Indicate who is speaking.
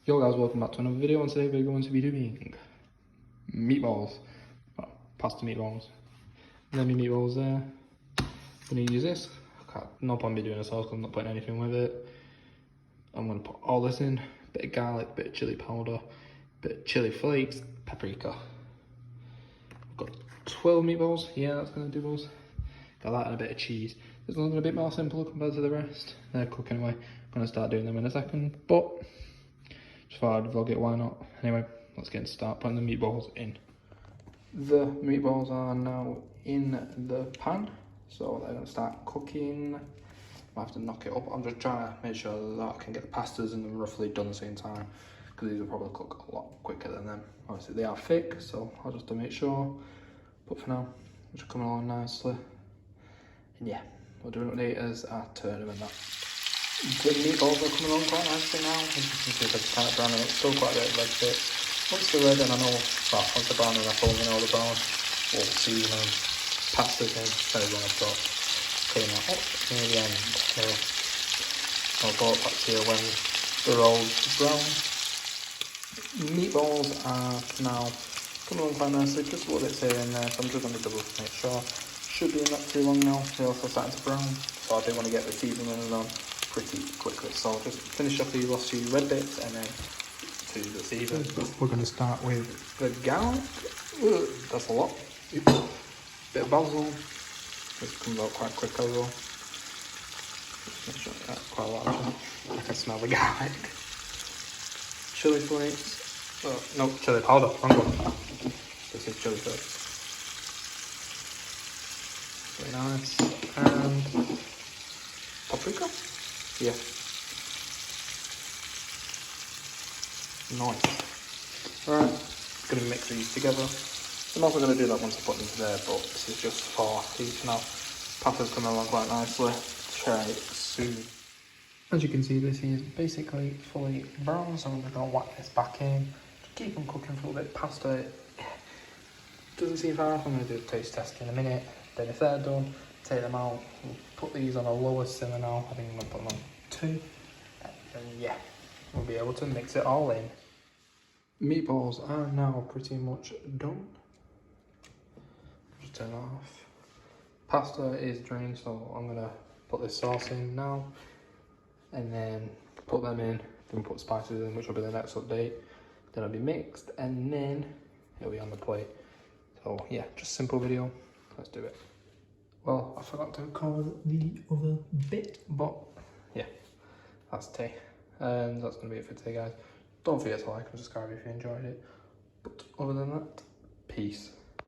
Speaker 1: Yo guys, welcome back to another video, and today we're going to be doing meatballs, well, pasta meatballs. And then my meatballs there. I'm going to use this. No point me doing a sauce because I'm not putting anything with it. I'm going to put all this in, bit of garlic, bit of chili powder, bit of chili flakes, paprika. I've got 12 meatballs, yeah, that's going to do those. Got that and a bit of cheese. This one's a bit more simple compared to the rest. They're cooking away. I'm going to start doing them in a second, but just thought I'd vlog it, why not? Anyway, let's get started putting the meatballs in. The meatballs are now in the pan, so they're going to start cooking. I have to knock it up. I'm just trying to make sure that I can get the pastas in them roughly done at the same time, because these will probably cook a lot quicker than them. Obviously they are thick, so I'll just to make sure. But for now, they're just coming along nicely. And yeah, we'll do an update as I turn them and that. The meatballs are coming along quite nicely now. As you can see, they're kind of browning up, still quite a bit of red bits. Once they're red, and I know, well, once they're brown enough, you know, the brown, we'll see, you know, pastas in, very well, I've got clean that up near the end. I'll go back here when they're all brown. Meatballs are now coming along quite nicely, just a little bit here and there, so I'm just going to double make sure. Should be not too long now, they're also starting to brown, so I do want to get the seasoning on pretty quickly. So I'll just finish off these last few red bits and then to the seasoning. We're going to start with the garlic. That's a lot. Oops. Bit of basil. This comes out quite quick as well. Just make sure that's quite a lot actually. I can smell the garlic. Chili flakes. Oh, no, chili powder. Wrong one. This is chili flakes. Very nice. And paprika? Yeah. Nice. Alright, gonna mix these together. I'm also gonna do that once I put them to there, but this is just for these now. Pasta's coming along quite nicely. Try it soon. As you can see, this is basically fully brown, so I'm just gonna whack this back in. Just keep them cooking for a little bit. Pasta doesn't seem far off. I'm gonna do a taste test in a minute. Then if they're done, take them out. We'll put these on a lower simmer now. I think I'm gonna put them on 2. And yeah, we'll be able to mix it all in. Meatballs are now pretty much done. Just turn it off. Pasta is drained, so I'm gonna put this sauce in now, and then put them in. Then put spices in, which will be the next update. Then it'll be mixed, and then it'll be on the plate. So yeah, just simple video. Let's do it. Well, I forgot to record the other bit, but yeah, that's tea. And that's going to be it for today, guys. Don't forget to like and subscribe if you enjoyed it. But other than that, peace.